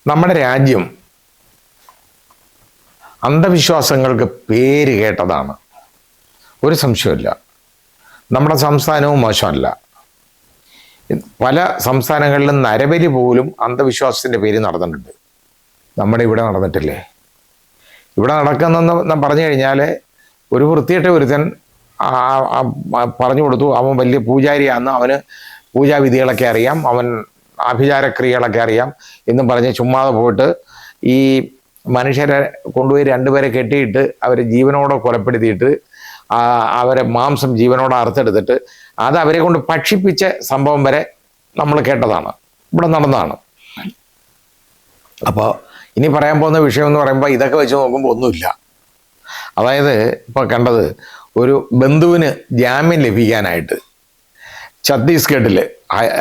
നമ്മുടെ രാജ്യം അന്ധവിശ്വാസങ്ങൾക്ക് പേര് കേട്ടതാണ്, ഒരു സംശയമില്ല. നമ്മുടെ സംസ്ഥാനവും മോശമല്ല. പല സംസ്ഥാനങ്ങളിലും നരബലി പോലും അന്ധവിശ്വാസത്തിൻ്റെ പേര് നടന്നിട്ടുണ്ട്. നമ്മുടെ ഇവിടെ നടന്നിട്ടില്ലേ? ഇവിടെ നടക്കുന്നതെന്ന് പറഞ്ഞു കഴിഞ്ഞാൽ ഒരു വൃത്തികെട്ട ഒരുത്തൻ പറഞ്ഞു കൊടുത്തു, അവൻ വലിയ പൂജാരിയാണെന്ന്, അവന് പൂജാവിധികളൊക്കെ അറിയാം, അവൻ ആഭിചാരക്രിയകളൊക്കെ അറിയാം എന്നും പറഞ്ഞ് ചുമ്മാതെ പോയിട്ട് ഈ മനുഷ്യരെ കൊണ്ടുപോയി രണ്ടുപേരെ കെട്ടിയിട്ട് അവരെ ജീവനോടെ കൊലപ്പെടുത്തിയിട്ട് അവരെ മാംസം ജീവനോടെ അറുത്തെടുത്തിട്ട് അത് അവരെ കൊണ്ട് ഭക്ഷിപ്പിച്ച സംഭവം വരെ നമ്മൾ കേട്ടതാണ്, ഇവിടെ നടന്നതാണ്. അപ്പോൾ ഇനി പറയാൻ പോകുന്ന വിഷയം എന്ന് പറയുമ്പോൾ ഇതൊക്കെ വെച്ച് നോക്കുമ്പോൾ ഒന്നുമില്ല. അതായത് ഇപ്പോൾ കണ്ടത് ഒരു ബന്ധുവിന് ജാമ്യം ലഭിക്കാനായിട്ട് ഛത്തീസ്ഗഡിൽ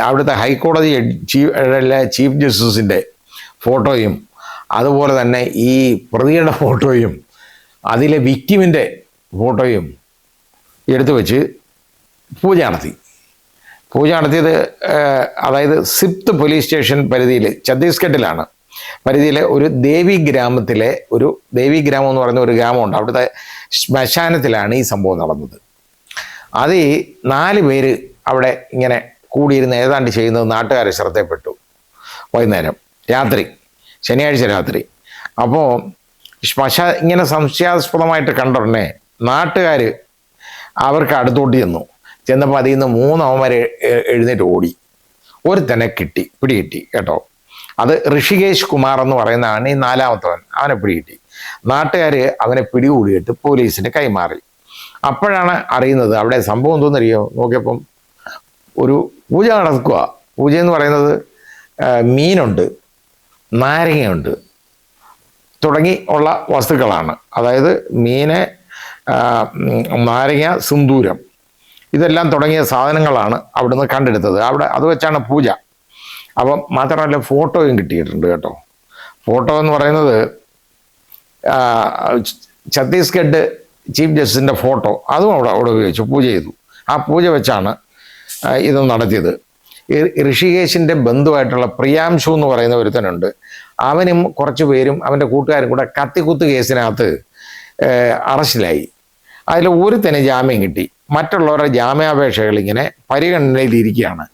അവിടുത്തെ ഹൈക്കോടതി ചീഫ് ജസ്റ്റിസിൻ്റെ ഫോട്ടോയും അതുപോലെ തന്നെ ഈ പ്രതിയുടെ ഫോട്ടോയും അതിലെ വിക്ടിമിൻ്റെ ഫോട്ടോയും എടുത്തു വെച്ച് പൂജ നടത്തിയത് അതായത് സിപ്ത് പോലീസ് സ്റ്റേഷൻ പരിധിയിൽ, ഛത്തീസ്ഗഡിലാണ് പരിധിയിലെ ഒരു ദേവി ഗ്രാമം എന്ന് പറയുന്ന ഒരു ഗ്രാമമുണ്ട്. അവിടുത്തെ ശ്മശാനത്തിലാണ് ഈ സംഭവം നടന്നത്. അത് 4 പേര് അവിടെ ഇങ്ങനെ കൂടിയിരുന്ന് ഏതാണ്ട് ചെയ്യുന്നത് നാട്ടുകാരെ ശ്രദ്ധയിൽപ്പെട്ടു. വൈകുന്നേരം ശനിയാഴ്ച രാത്രി. അപ്പോൾ ഇങ്ങനെ സംശയാസ്പദമായിട്ട് കണ്ടുടനെ നാട്ടുകാർ അവർക്ക് അടുത്തോട്ട് ചെന്നപ്പോൾ അതിൽ നിന്ന് 3 അവന്മാരെ എഴുന്നേറ്റ് ഓടി. ഒരുത്തനെ പിടികിട്ടി കേട്ടോ. അത് ഋഷികേശ് കുമാർ എന്ന് പറയുന്നതാണ് ഈ 4ാമത്തവൻ. അവനെ പിടികിട്ടി. നാട്ടുകാർ അവനെ പിടികൂടിയിട്ട് പോലീസിന് കൈമാറി. അപ്പോഴാണ് അറിയുന്നത് അവിടെ സംഭവം എന്തോന്നറിയോ? നോക്കിയപ്പം ഒരു പൂജ നടക്കുക. പൂജ എന്ന് പറയുന്നത് മീനുണ്ട്, നാരങ്ങയുണ്ട് തുടങ്ങി ഉള്ള വസ്തുക്കളാണ്. അതായത് മീന്, നാരങ്ങ, സിന്ദൂരം, ഇതെല്ലാം തുടങ്ങിയ സാധനങ്ങളാണ് അവിടുന്ന് കണ്ടെടുത്തത്. അത് വെച്ചാണ് പൂജ. അപ്പം മാത്രമല്ല ഫോട്ടോയും കിട്ടിയിട്ടുണ്ട് കേട്ടോ. ഫോട്ടോ എന്ന് പറയുന്നത് ഛത്തീസ്ഗഡ് ചീഫ് ജസ്റ്റിസിൻ്റെ ഫോട്ടോ, അതും അവിടെ ഉപയോഗിച്ചു പൂജ ചെയ്തു. ആ പൂജ വെച്ചാണ് ഇത് നടത്തിയത്. ഋഷികേശിൻ്റെ ബന്ധുവായിട്ടുള്ള പ്രിയാംശു എന്ന് പറയുന്ന ഒരുത്തനുണ്ട്. അവനും കുറച്ച് പേരും അവൻ്റെ കൂട്ടുകാരും കൂടെ കത്തിക്കുത്ത് കേസിനകത്ത് അറസ്റ്റിലായി. അതിൽ ഒരുത്തന് ജാമ്യം കിട്ടി. മറ്റുള്ളവരുടെ ജാമ്യാപേക്ഷകൾ ഇങ്ങനെ പരിഗണനയിലിരിക്കുകയാണ്.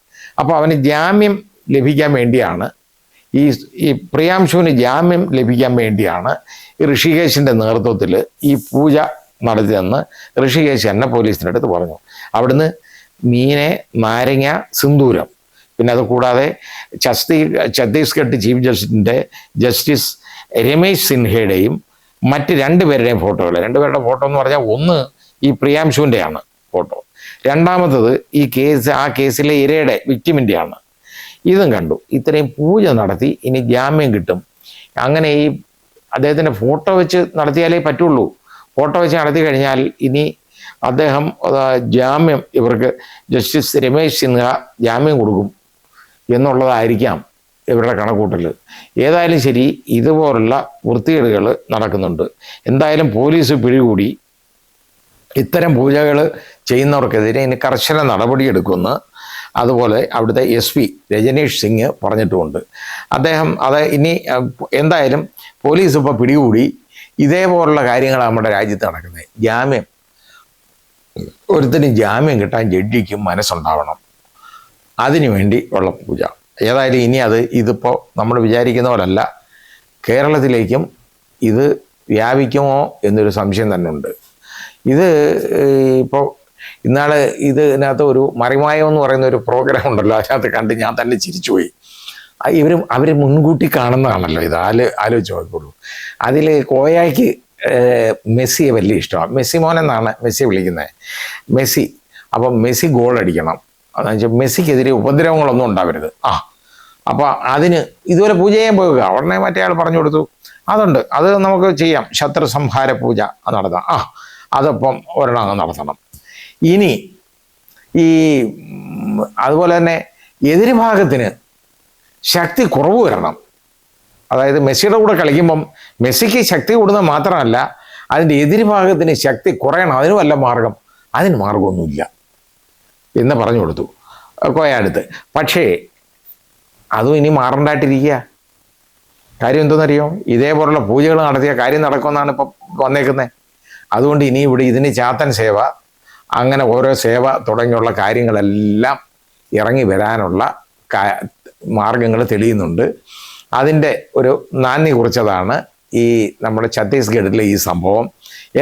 അപ്പോൾ അവന് ജാമ്യം ലഭിക്കാൻ വേണ്ടിയാണ് ഈ പ്രിയാംശുവിന് ജാമ്യം ലഭിക്കാൻ വേണ്ടിയാണ് ഈ ഋഷികേശിൻ്റെ നേതൃത്വത്തിൽ ഈ പൂജ നടത്തിയതെന്ന് ഋഷികേശ് എന്നെ പോലീസിൻ്റെ അടുത്ത് പറഞ്ഞു. അവിടുന്ന് മീനെ, നാരങ്ങ, സിന്ദൂരം, പിന്നെ അത് കൂടാതെ ഛത്തീസ്ഗഡ് ചീഫ് ജസ്റ്റിസിൻ്റെ ജസ്റ്റിസ് രമേശ് സിൻഹയുടെയും മറ്റ് 2 പേരുടെയും ഫോട്ടോകൾ. 2 പേരുടെ ഫോട്ടോ എന്ന് പറഞ്ഞാൽ ഒന്ന് ഈ പ്രിയാംശുവിൻ്റെയാണ് ഫോട്ടോ, രണ്ടാമത്തത് ആ കേസിലെ ഇരയുടെ വിക്ടിമിൻ്റെയാണ്. ഇതും കണ്ടു. ഇത്രയും പൂജ നടത്തി ഇനി ജാമ്യം കിട്ടും. അങ്ങനെ ഈ അദ്ദേഹത്തിൻ്റെ ഫോട്ടോ വെച്ച് നടത്തിയാലേ പറ്റുള്ളൂ. ഫോട്ടോ വെച്ച് നടത്തി കഴിഞ്ഞാൽ ഇനി അദ്ദേഹം ജാമ്യം, ഇവർക്ക് ജസ്റ്റിസ് രമേശ് സിൻഹ ജാമ്യം കൊടുക്കും എന്നുള്ളതായിരിക്കാം ഇവരുടെ കണക്കൂട്ടൽ. ഏതായാലും ശരി, ഇതുപോലുള്ള വൃത്തികേടുകൾ നടക്കുന്നുണ്ട്. എന്തായാലും പോലീസ് പിടികൂടി ഇത്തരം പൂജകൾ ചെയ്യുന്നവർക്കെതിരെ ഇനി കർശന നടപടിയെടുക്കുമെന്ന് അതുപോലെ അവിടുത്തെ SP രജനീഷ് സിംഗ് പറഞ്ഞിട്ടുമുണ്ട്. അദ്ദേഹം ഇനി എന്തായാലും പോലീസ് ഇപ്പോൾ പിടികൂടി. ഇതേപോലുള്ള കാര്യങ്ങളാണ് നമ്മുടെ രാജ്യത്ത് നടക്കുന്നത്. ഒരുത്തിന് ജാമ്യം കിട്ടാൻ ജഡ്ജിക്കും മനസ്സുണ്ടാവണം. അതിനു വേണ്ടി ഉള്ള പൂജ. ഏതായാലും ഇനി ഇതിപ്പോൾ നമ്മൾ വിചാരിക്കുന്ന പോലല്ല, കേരളത്തിലേക്കും ഇത് വ്യാപിക്കുമോ എന്നൊരു സംശയം തന്നെ ഉണ്ട്. ഇത് ഇപ്പോൾ ഇന്നാൾ ഇതിനകത്ത് ഒരു മറിമായം എന്ന് പറയുന്ന ഒരു പ്രോഗ്രാം ഉണ്ടല്ലോ, അതിനകത്ത് കണ്ട് ഞാൻ തന്നെ ചിരിച്ചുപോയി. അവർ മുൻകൂട്ടി കാണുന്നതാണല്ലോ ഇത്. ആലോചിച്ച് നോക്കുള്ളൂ. അതിൽ കോയായ്ക്ക് മെസ്സിയെ വലിയ ഇഷ്ടമാണ്. മെസ്സി മോനെന്നാണ് മെസ്സിയെ വിളിക്കുന്നത്. അപ്പം മെസ്സി ഗോൾ അടിക്കണം. അതെന്ന് വെച്ചാൽ മെസ്സിക്കെതിരെ ഉപദ്രവങ്ങളൊന്നും ഉണ്ടാവരുത്. അപ്പോൾ അതിന് ഇതുവരെ പൂജ ചെയ്യാൻ പോകുക. ഉടനെ മറ്റേ ആൾ പറഞ്ഞു കൊടുത്തു, അത് നമുക്ക് ചെയ്യാം, ശത്രു സംഹാര പൂജ നടത്താം. അതപ്പം ഒരെണ്ണം നടത്തണം. ഇനി അതുപോലെ തന്നെ എതിർഭാഗത്തിന് ശക്തി കുറവ് വരണം. അതായത് മെസ്സിയുടെ കൂടെ കളിക്കുമ്പം മെസ്സിക്ക് ശക്തി കൂടുന്നത് മാത്രമല്ല, അതിൻ്റെ എതിർഭാഗത്തിന് ശക്തി കുറയണം. അതിന് വല്ല മാർഗം? അതിന് മാർഗമൊന്നുമില്ല എന്ന് പറഞ്ഞു കൊടുത്തു കോയടുത്ത്. പക്ഷേ അതും ഇനി മാറണ്ടായിട്ടിരിക്കുക. കാര്യം എന്തെന്നറിയോ, ഇതേപോലുള്ള പൂജകൾ നടത്തിയ കാര്യം നടക്കുമെന്നാണ് ഇപ്പം വന്നേക്കുന്നത്. അതുകൊണ്ട് ഇനി ഇവിടെ ഇതിന് ചാത്തൻ സേവ, അങ്ങനെ ഓരോ സേവ തുടങ്ങിയുള്ള കാര്യങ്ങളെല്ലാം ഇറങ്ങി വരാനുള്ള മാർഗങ്ങൾ തെളിയുന്നുണ്ട്. അതിൻ്റെ ഒരു നാന്ദി കുറിച്ചതാണ് ഈ നമ്മുടെ ഛത്തീസ്ഗഡിലെ ഈ സംഭവം.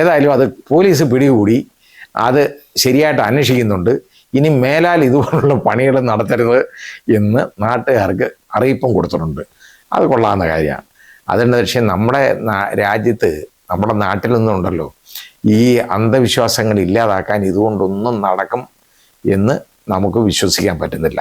ഏതായാലും അത് പോലീസ് പിടികൂടി, അത് ശരിയായിട്ട് അന്വേഷിക്കുന്നുണ്ട്. ഇനി മേലാൽ ഇതുപോലുള്ള പണികൾ നടത്തരുത് എന്ന് നാട്ടുകാർക്ക് അറിയിപ്പും കൊടുത്തിട്ടുണ്ട്. അത് കൊള്ളാവുന്ന കാര്യമാണ്. അതുകൊണ്ട് പക്ഷേ നമ്മുടെ രാജ്യത്ത്, നമ്മുടെ നാട്ടിൽ നിന്നുണ്ടല്ലോ, ഈ അന്ധവിശ്വാസങ്ങൾ ഇല്ലാതാക്കാൻ ഇതുകൊണ്ടൊന്നും നടക്കും എന്ന് നമുക്ക് വിശ്വസിക്കാൻ പറ്റുന്നില്ല.